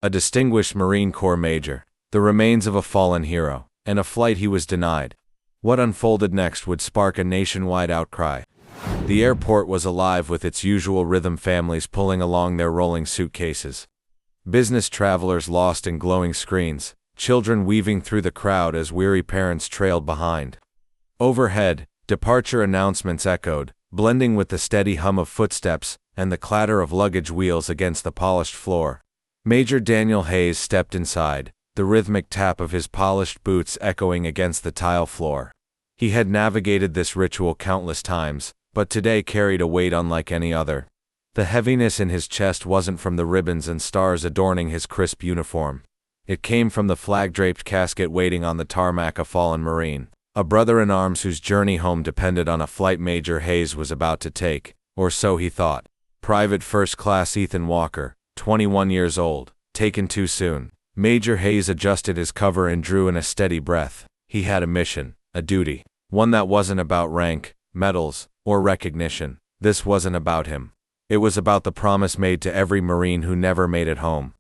A distinguished Marine Corps major. The remains of a fallen hero. And a flight he was denied. What unfolded next would spark a nationwide outcry. The airport was alive with its usual rhythm, families pulling along their rolling suitcases. Business travelers lost in glowing screens, children weaving through the crowd as weary parents trailed behind. Overhead, departure announcements echoed, blending with the steady hum of footsteps and the clatter of luggage wheels against the polished floor. Major Daniel Hayes stepped inside, the rhythmic tap of his polished boots echoing against the tile floor. He had navigated this ritual countless times, but today carried a weight unlike any other. The heaviness in his chest wasn't from the ribbons and stars adorning his crisp uniform. It came from the flag-draped casket waiting on the tarmac, a fallen Marine, a brother-in-arms whose journey home depended on a flight Major Hayes was about to take, or so he thought. Private First Class Ethan Walker, 21 years old, taken too soon. Major Hayes adjusted his cover and drew in a steady breath. He had a mission, a duty, one that wasn't about rank, medals, or recognition. This wasn't about him. It was about the promise made to every Marine who never made it home.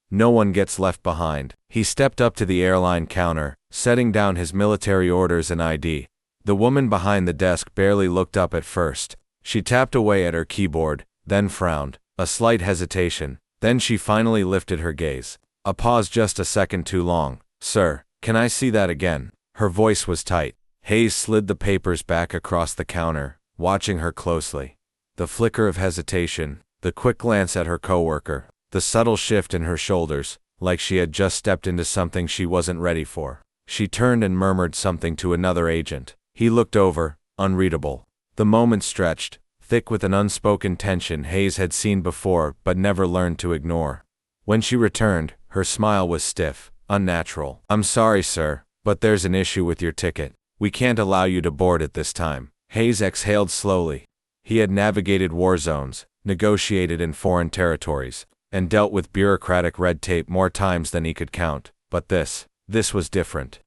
No one gets left behind. He stepped up to the airline counter, setting down his military orders and ID. The woman behind the desk barely looked up at first. She tapped away at her keyboard, then frowned. A slight hesitation. Then she finally lifted her gaze. A pause just a second too long. "Sir, can I see that again?" Her voice was tight. Hayes slid the papers back across the counter, watching her closely. The flicker of hesitation, the quick glance at her coworker, the subtle shift in her shoulders, like she had just stepped into something she wasn't ready for. She turned and murmured something to another agent. He looked over, unreadable. The moment stretched, thick with an unspoken tension Hayes had seen before but never learned to ignore. When she returned, her smile was stiff, unnatural. "I'm sorry, sir, but there's an issue with your ticket. We can't allow you to board at this time." Hayes exhaled slowly. He had navigated war zones, negotiated in foreign territories, and dealt with bureaucratic red tape more times than he could count. But this was different.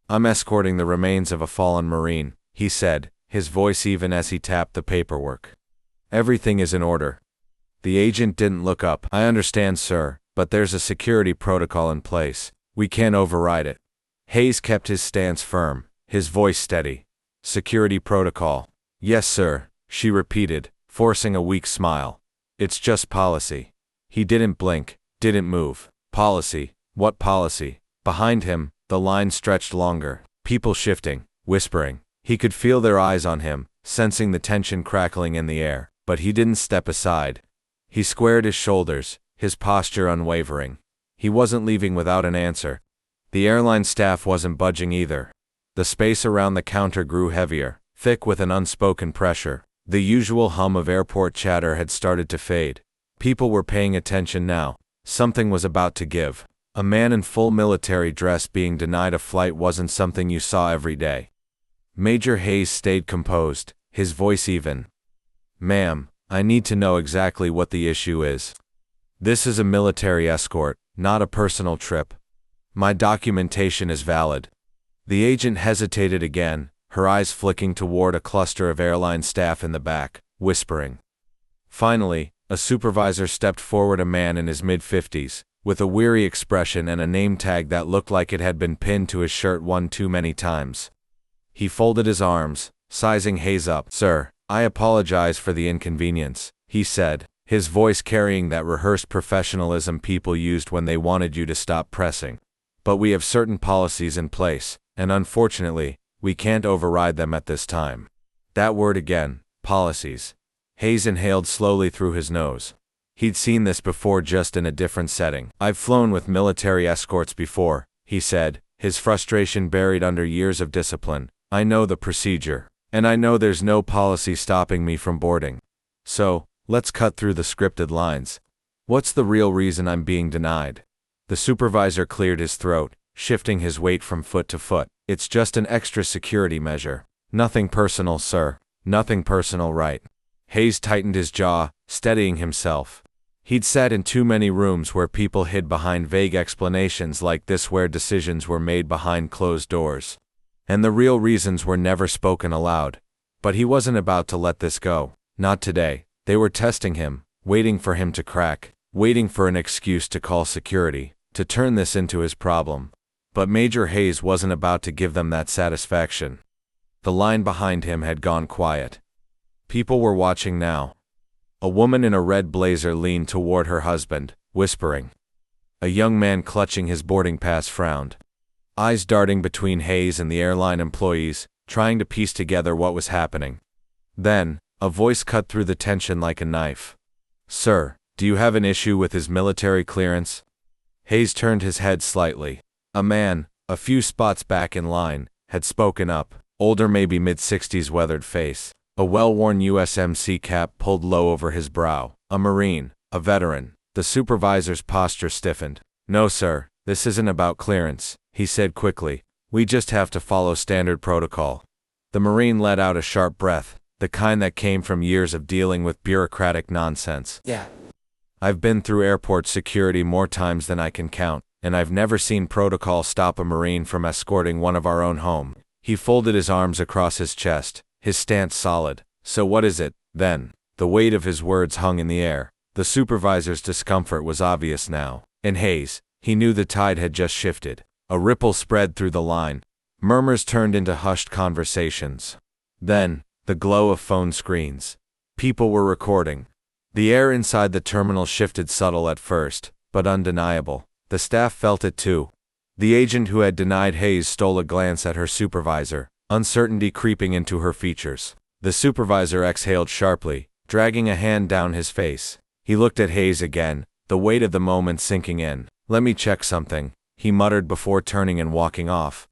"I'm escorting the remains of a fallen Marine," he said, his voice even as he tapped the paperwork. "Everything is in order." The agent didn't look up. "I understand, sir, but there's a security protocol in place. We can't override it." Hayes kept his stance firm, his voice steady. "Security protocol." "Yes, sir," she repeated, forcing a weak smile. "It's just policy." He didn't blink, didn't move. "Policy? What policy?" Behind him, the line stretched longer. People shifting, whispering. He could feel their eyes on him, sensing the tension crackling in the air, but he didn't step aside. He squared his shoulders, his posture unwavering. He wasn't leaving without an answer. The airline staff wasn't budging either. The space around the counter grew heavier, thick with an unspoken pressure. The usual hum of airport chatter had started to fade. People were paying attention now. Something was about to give. A man in full military dress being denied a flight wasn't something you saw every day. Major Hayes stayed composed, his voice even. "Ma'am, I need to know exactly what the issue is. This is a military escort, not a personal trip. My documentation is valid." The agent hesitated again, her eyes flicking toward a cluster of airline staff in the back, whispering. Finally, a supervisor stepped forward, a man in his mid-50s, with a weary expression and a name tag that looked like it had been pinned to his shirt one too many times. He folded his arms, sizing Hayes up. "Sir, I apologize for the inconvenience," he said, his voice carrying that rehearsed professionalism people used when they wanted you to stop pressing. "But we have certain policies in place, and unfortunately, we can't override them at this time." That word again, policies. Hayes inhaled slowly through his nose. He'd seen this before, just in a different setting. "I've flown with military escorts before," he said, his frustration buried under years of discipline. "I know the procedure, and I know there's no policy stopping me from boarding. So, let's cut through the scripted lines. What's the real reason I'm being denied?" The supervisor cleared his throat, shifting his weight from foot to foot. "It's just an extra security measure. Nothing personal, sir. Nothing personal, right?" Hayes tightened his jaw, steadying himself. He'd sat in too many rooms where people hid behind vague explanations like this, where decisions were made behind closed doors. And the real reasons were never spoken aloud. But he wasn't about to let this go. Not today. They were testing him, waiting for him to crack. waiting for an excuse to call security, to turn this into his problem. But Major Hayes wasn't about to give them that satisfaction. The line behind him had gone quiet. People were watching now. A woman in a red blazer leaned toward her husband, whispering. A young man clutching his boarding pass frowned. Eyes darting between Hayes and the airline employees, trying to piece together what was happening. Then, a voice cut through the tension like a knife. Sir, do you have an issue with his military clearance? Hayes turned his head slightly. A man, a few spots back in line, had spoken up, older, maybe mid-60s, weathered face, a well-worn USMC cap pulled low over his brow, a Marine, a veteran. The supervisor's posture stiffened. No sir, this isn't about clearance, he said quickly. We just have to follow standard protocol. The Marine let out a sharp breath, the kind that came from years of dealing with bureaucratic nonsense. Yeah. I've been through airport security more times than I can count, and I've never seen protocol stop a Marine from escorting one of our own home. He folded his arms across his chest, his stance solid. So what is it, then? The weight of his words hung in the air. The supervisor's discomfort was obvious now. And Hayes, he knew the tide had just shifted. A ripple spread through the line. Murmurs turned into hushed conversations. Then, the glow of phone screens. People were recording. The air inside the terminal shifted, subtle at first, but undeniable. The staff felt it too. The agent who had denied Hayes stole a glance at her supervisor, uncertainty creeping into her features. The supervisor exhaled sharply, dragging a hand down his face. He looked at Hayes again, the weight of the moment sinking in. Let me check something, he muttered before turning and walking off.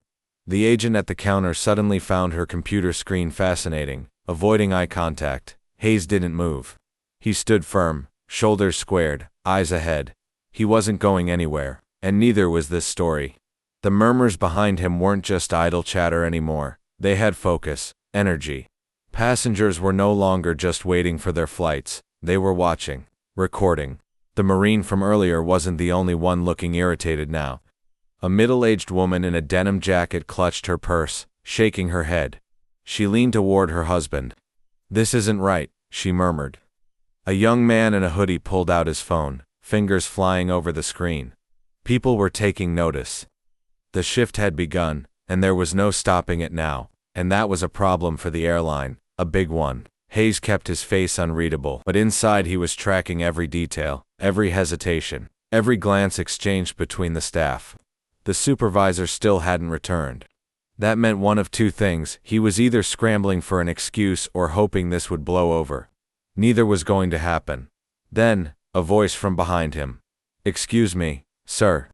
The agent at the counter suddenly found her computer screen fascinating, avoiding eye contact. Hayes didn't move. He stood firm, shoulders squared, eyes ahead. He wasn't going anywhere, and neither was this story. The murmurs behind him weren't just idle chatter anymore. They had focus, energy. Passengers were no longer just waiting for their flights. They were watching, recording. The Marine from earlier wasn't the only one looking irritated now. A middle-aged woman in a denim jacket clutched her purse, shaking her head. She leaned toward her husband. This isn't right, she murmured. A young man in a hoodie pulled out his phone, fingers flying over the screen. People were taking notice. The shift had begun, and there was no stopping it now, and that was a problem for the airline, a big one. Hayes kept his face unreadable, but inside he was tracking every detail, every hesitation, every glance exchanged between the staff. The supervisor still hadn't returned. That meant one of two things: he was either scrambling for an excuse or hoping this would blow over. Neither was going to happen. Then, a voice from behind him. Excuse me, sir.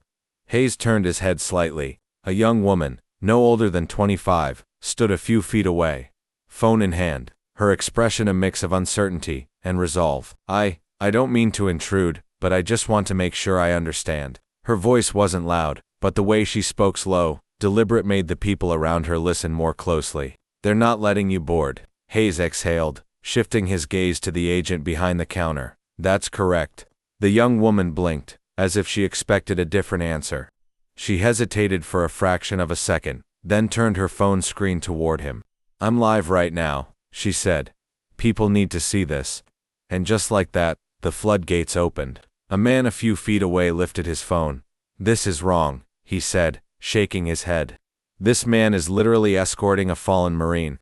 Hayes turned his head slightly. A young woman, no older than 25, stood a few feet away, phone in hand, her expression a mix of uncertainty and resolve. I don't mean to intrude, but I just want to make sure I understand. Her voice wasn't loud, but the way she spoke, slow, deliberate, made the people around her listen more closely. They're not letting you board. Hayes exhaled, shifting his gaze to the agent behind the counter. That's correct. The young woman blinked, as if she expected a different answer. She hesitated for a fraction of a second, then turned her phone screen toward him. I'm live right now, she said. People need to see this. And just like that, the floodgates opened. A man a few feet away lifted his phone. This is wrong, he said, shaking his head. This man is literally escorting a fallen Marine.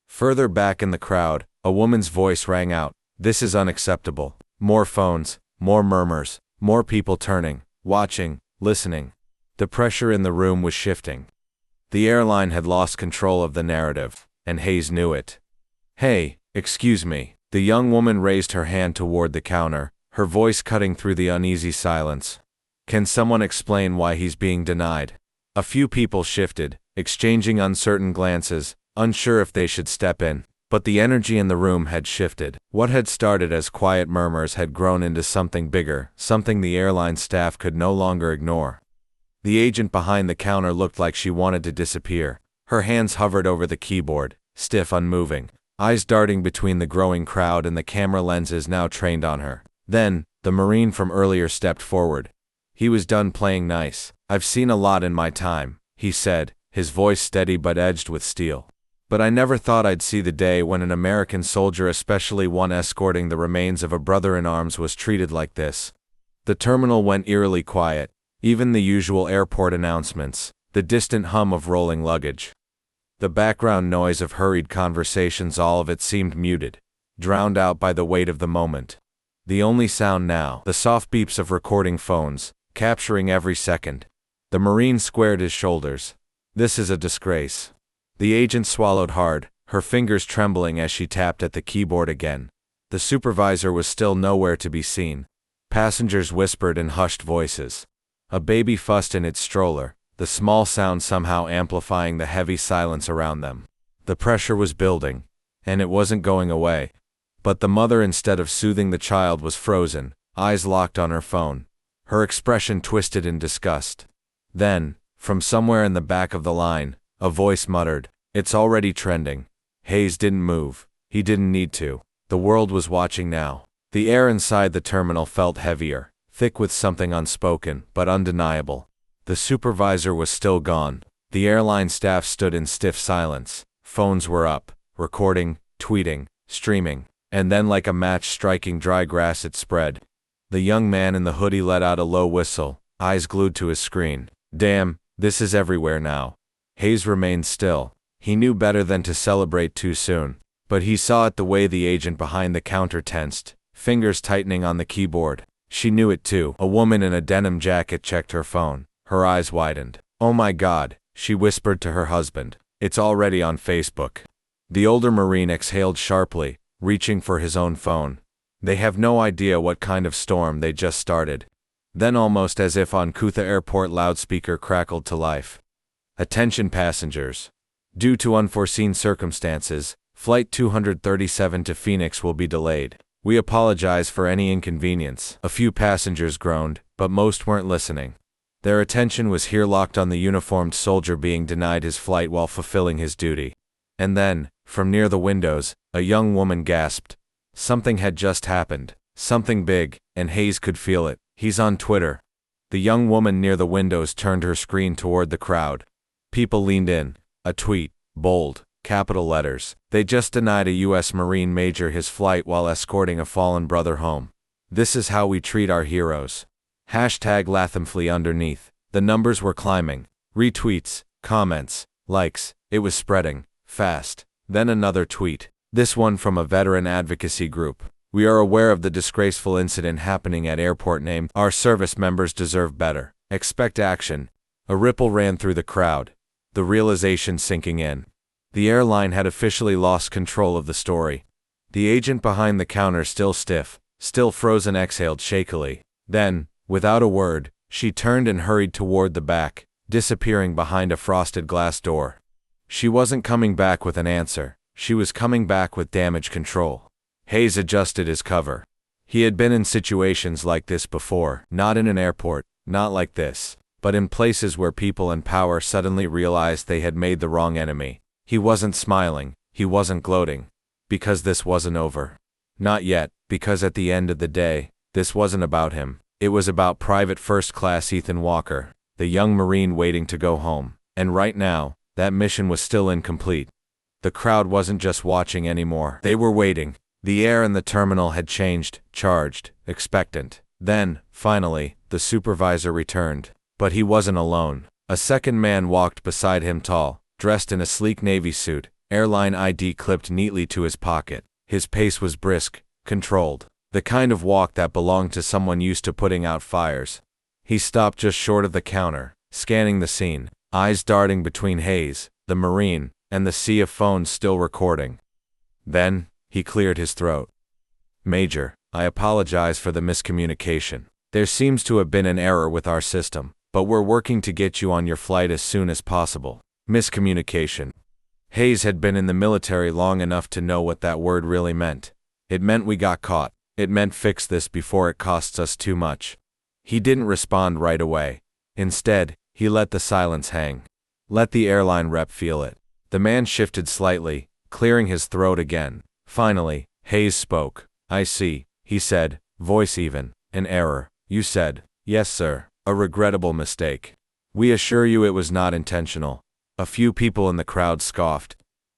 Further back in the crowd, a woman's voice rang out. This is unacceptable. More phones, more murmurs, more people turning, watching, listening. The pressure in the room was shifting. The airline had lost control of the narrative, and Hayes knew it. Hey, excuse me. The young woman raised her hand toward the counter, her voice cutting through the uneasy silence. Can someone explain why he's being denied? A few people shifted, exchanging uncertain glances, unsure if they should step in. But the energy in the room had shifted. What had started as quiet murmurs had grown into something bigger, something the airline staff could no longer ignore. The agent behind the counter looked like she wanted to disappear. Her hands hovered over the keyboard, stiff, unmoving, eyes darting between the growing crowd and the camera lenses now trained on her. Then, the Marine from earlier stepped forward. He was done playing nice. I've seen a lot in my time, he said, his voice steady but edged with steel. But I never thought I'd see the day when an American soldier, especially one escorting the remains of a brother in arms, was treated like this. The terminal went eerily quiet, even the usual airport announcements, the distant hum of rolling luggage. The background noise of hurried conversations, all of it seemed muted, drowned out by the weight of the moment. The only sound now, the soft beeps of recording phones, capturing every second. The Marine squared his shoulders. This is a disgrace. The agent swallowed hard, her fingers trembling as she tapped at the keyboard again. The supervisor was still nowhere to be seen. Passengers whispered in hushed voices. A baby fussed in its stroller, the small sound somehow amplifying the heavy silence around them. The pressure was building, and it wasn't going away. But the mother, instead of soothing the child, was frozen, eyes locked on her phone, her expression twisted in disgust. Then, from somewhere in the back of the line, a voice muttered, "It's already trending." Hayes didn't move. He didn't need to. The world was watching now. The air inside the terminal felt heavier, thick with something unspoken, but undeniable. The supervisor was still gone. The airline staff stood in stiff silence. Phones were up, recording, tweeting, streaming, and then like a match striking dry grass it spread. The young man in the hoodie let out a low whistle, eyes glued to his screen. Damn, this is everywhere now. Hayes remained still. He knew better than to celebrate too soon, but he saw it the way the agent behind the counter tensed, fingers tightening on the keyboard. She knew it too. A woman in a denim jacket checked her phone. Her eyes widened. "Oh my God," she whispered to her husband. "It's already on Facebook." The older Marine exhaled sharply, reaching for his own phone. They have no idea what kind of storm they just started. Then, almost as if on Kutha Airport loudspeaker crackled to life. "Attention passengers. Due to unforeseen circumstances, Flight 237 to Phoenix will be delayed. We apologize for any inconvenience." A few passengers groaned, but most weren't listening. Their attention was here locked on the uniformed soldier being denied his flight while fulfilling his duty. And then, from near the windows, a young woman gasped. Something had just happened, something big, and Hayes could feel it. "He's on Twitter." The young woman near the windows turned her screen toward the crowd. People leaned in. A tweet, bold, capital letters. "They just denied a U.S. Marine major his flight while escorting a fallen brother home. This is how we treat our heroes." Hashtag Lathamfleet underneath. The numbers were climbing. Retweets, comments, likes. It was spreading, fast. Then another tweet. This one from a veteran advocacy group. "We are aware of the disgraceful incident happening at airport name. Our service members deserve better. Expect action." A ripple ran through the crowd. The realization sinking in. The airline had officially lost control of the story. The agent behind the counter, still stiff, still frozen, exhaled shakily. Then, without a word, she turned and hurried toward the back, disappearing behind a frosted glass door. She wasn't coming back with an answer. She was coming back with damage control. Hayes adjusted his cover. He had been in situations like this before, not in an airport, not like this, but in places where people in power suddenly realized they had made the wrong enemy. He wasn't smiling, he wasn't gloating, because this wasn't over. Not yet, because at the end of the day, this wasn't about him. It was about Private First Class Ethan Walker, the young Marine waiting to go home. And right now, that mission was still incomplete. The crowd wasn't just watching anymore. They were waiting. The air in the terminal had changed, charged, expectant. Then, finally, the supervisor returned. But he wasn't alone. A second man walked beside him, tall, dressed in a sleek navy suit, airline ID clipped neatly to his pocket. His pace was brisk, controlled. The kind of walk that belonged to someone used to putting out fires. He stopped just short of the counter, scanning the scene, eyes darting between Hayes, the Marine, and the sea of phones still recording. Then, he cleared his throat. "Major, I apologize for the miscommunication. There seems to have been an error with our system, but we're working to get you on your flight as soon as possible." Miscommunication. Hayes had been in the military long enough to know what that word really meant. It meant we got caught. It meant fix this before it costs us too much. He didn't respond right away. Instead, he let the silence hang. Let the airline rep feel it. The man shifted slightly, clearing his throat again. Finally, Hayes spoke. "I see," he said, voice even. "An error, you said." "Yes, sir. A regrettable mistake. We assure you it was not intentional." A few people in the crowd scoffed.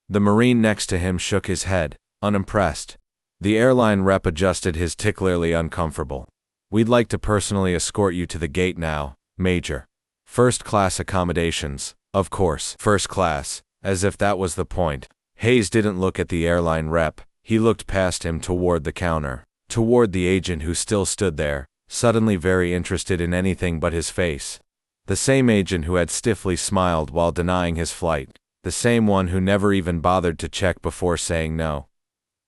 The Marine next to him shook his head, unimpressed. The airline rep adjusted his ticklerly uncomfortable. We'd like to personally escort you to the gate now, Major. First-class accommodations, of course. First class, as if that was the point. Hayes didn't look at the airline rep, he looked past him toward the counter, toward the agent who still stood there, suddenly very interested in anything but his face. The same agent who had stiffly smiled while denying his flight, the same one who never even bothered to check before saying no.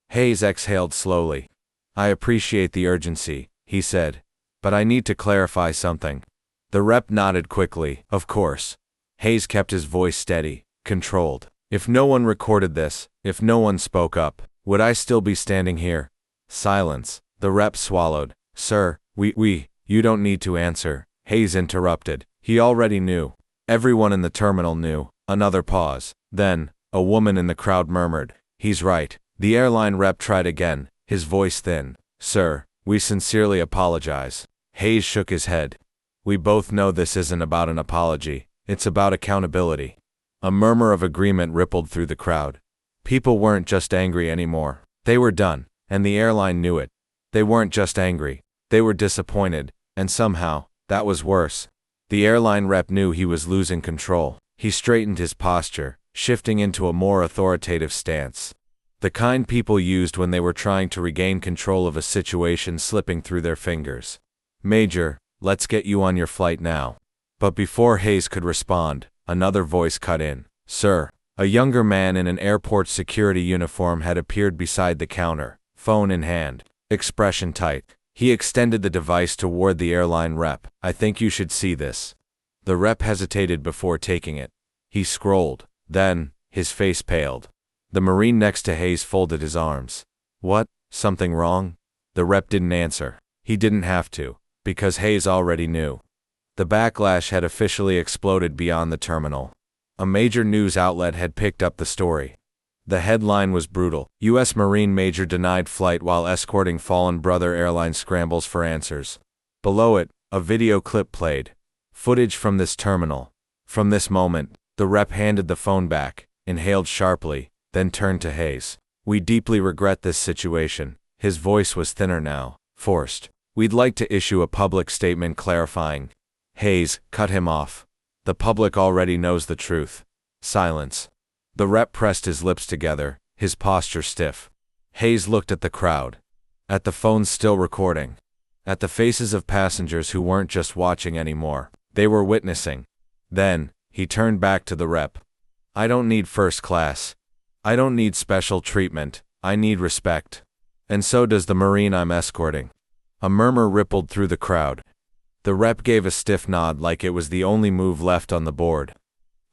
Hayes exhaled slowly. I appreciate the urgency, he said, but I need to clarify something. The rep nodded quickly, of course. Hayes kept his voice steady, controlled. If no one recorded this, if no one spoke up, would I still be standing here? Silence. The rep swallowed. Sir, you don't need to answer, Hayes interrupted. He already knew. Everyone in the terminal knew. Another pause. Then, a woman in the crowd murmured, he's right. The airline rep tried again, his voice thin. Sir, we sincerely apologize. Hayes shook his head. We both know this isn't about an apology, it's about accountability. A murmur of agreement rippled through the crowd. People weren't just angry anymore. They were done, and the airline knew it. They weren't just angry. They were disappointed, and somehow, that was worse. The airline rep knew he was losing control. He straightened his posture, shifting into a more authoritative stance. The kind people used when they were trying to regain control of a situation slipping through their fingers. Major, let's get you on your flight now. But before Hayes could respond, another voice cut in. Sir. A younger man in an airport security uniform had appeared beside the counter, phone in hand, expression tight. He extended the device toward the airline rep. I think you should see this. The rep hesitated before taking it. He scrolled. Then, his face paled. The Marine next to Hayes folded his arms. What? Something wrong? The rep didn't answer. He didn't have to, because Hayes already knew. The backlash had officially exploded beyond the terminal. A major news outlet had picked up the story. The headline was brutal. U.S. Marine Major denied flight while escorting fallen brother airline scrambles for answers. Below it, a video clip played. Footage from this terminal. From this moment, the rep handed the phone back, inhaled sharply, then turned to Hayes. We deeply regret this situation. His voice was thinner now, forced. We'd like to issue a public statement clarifying. Hayes cut him off. The public already knows the truth. Silence. The rep pressed his lips together, his posture stiff. Hayes looked at the crowd. At the phones still recording. At the faces of passengers who weren't just watching anymore. They were witnessing. Then, he turned back to the rep. I don't need first class. I don't need special treatment. I need respect. And so does the Marine I'm escorting. A murmur rippled through the crowd. The rep gave a stiff nod like it was the only move left on the board.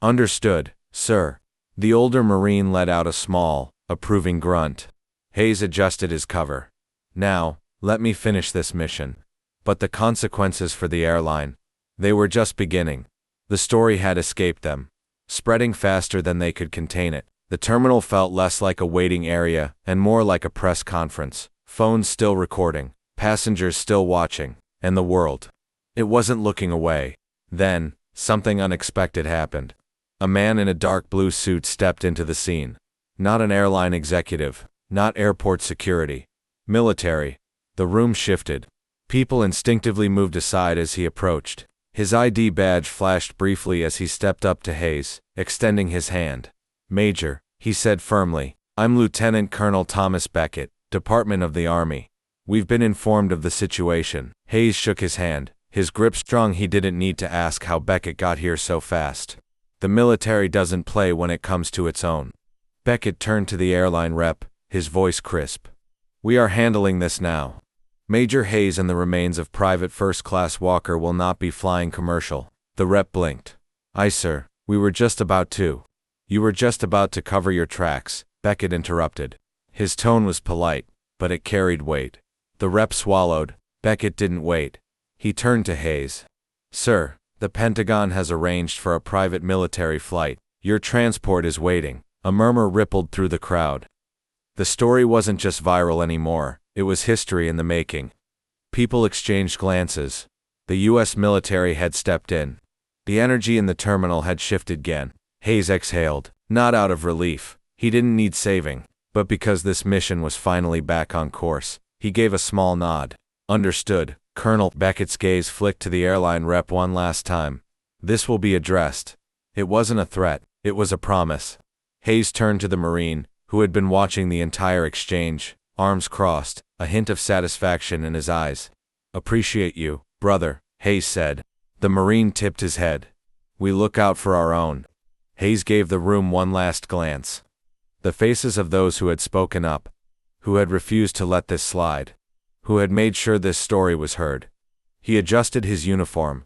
Understood, sir. The older Marine let out a small, approving grunt. Hayes adjusted his cover. Now, let me finish this mission. But the consequences for the airline, they were just beginning. The story had escaped them, spreading faster than they could contain it. The terminal felt less like a waiting area and more like a press conference. Phones still recording, passengers still watching, and the world. It wasn't looking away. Then, something unexpected happened. A man in a dark blue suit stepped into the scene. Not an airline executive, not airport security. Military. The room shifted. People instinctively moved aside as he approached. His ID badge flashed briefly as he stepped up to Hayes, extending his hand. Major, he said firmly, I'm Lieutenant Colonel Thomas Beckett, Department of the Army. We've been informed of the situation. Hayes shook his hand. His grip strong. He didn't need to ask how Beckett got here so fast. The military doesn't play when it comes to its own. Beckett turned to the airline rep, his voice crisp. We are handling this now. Major Hayes and the remains of Private First Class Walker will not be flying commercial. The rep blinked. Aye, sir. We were just about to. You were just about to cover your tracks, Beckett interrupted. His tone was polite, but it carried weight. The rep swallowed. Beckett didn't wait. He turned to Hayes. Sir, the Pentagon has arranged for a private military flight. Your transport is waiting. A murmur rippled through the crowd. The story wasn't just viral anymore, it was history in the making. People exchanged glances. The U.S. military had stepped in. The energy in the terminal had shifted again. Hayes exhaled, not out of relief. He didn't need saving, but because this mission was finally back on course. He gave a small nod. Understood, Colonel Beckett's gaze flicked to the airline rep one last time. This will be addressed. It wasn't a threat, it was a promise. Hayes turned to the Marine, who had been watching the entire exchange, arms crossed, a hint of satisfaction in his eyes. Appreciate you, brother, Hayes said. The Marine tipped his head. We look out for our own. Hayes gave the room one last glance. The faces of those who had spoken up, who had refused to let this slide, who had made sure this story was heard. He adjusted his uniform,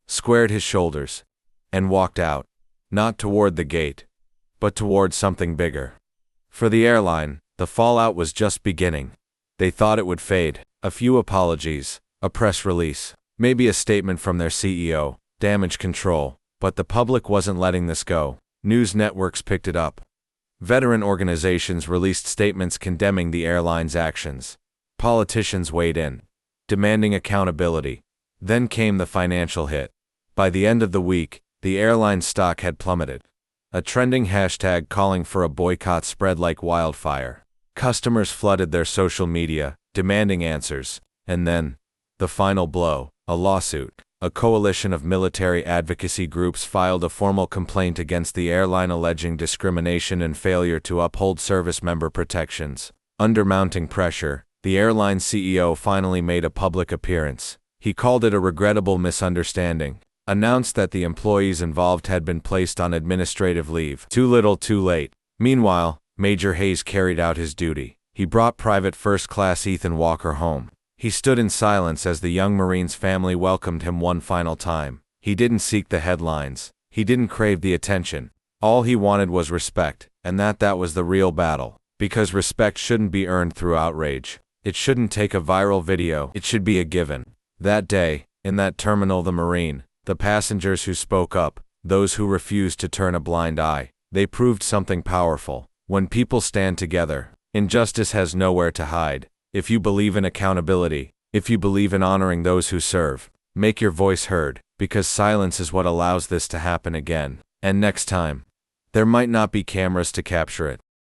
squared his shoulders, and walked out, not toward the gate, but toward something bigger. For the airline, the fallout was just beginning. They thought it would fade, a few apologies, a press release, maybe a statement from their CEO, damage control, but the public wasn't letting this go. News networks picked it up. Veteran organizations released statements condemning the airline's actions. Politicians weighed in, demanding accountability. Then came the financial hit. By the end of the week, the airline's stock had plummeted. A trending hashtag calling for a boycott spread like wildfire. Customers flooded their social media, demanding answers. And then, the final blow, a lawsuit. A coalition of military advocacy groups filed a formal complaint against the airline alleging discrimination and failure to uphold service member protections. Under mounting pressure, the airline CEO finally made a public appearance. He called it a regrettable misunderstanding, announced that the employees involved had been placed on administrative leave. Too little, too late. Meanwhile, Major Hayes carried out his duty. He brought Private First Class Ethan Walker home. He stood in silence as the young Marine's family welcomed him one final time. He didn't seek the headlines. He didn't crave the attention. All he wanted was respect, and that was the real battle. Because respect shouldn't be earned through outrage. It shouldn't take a viral video. It should be a given. That day, in that terminal, the Marine, the passengers who spoke up, those who refused to turn a blind eye, they proved something powerful. When people stand together, injustice has nowhere to hide. If you believe in accountability, if you believe in honoring those who serve, make your voice heard, because silence is what allows this to happen again. And next time, there might not be cameras to capture it,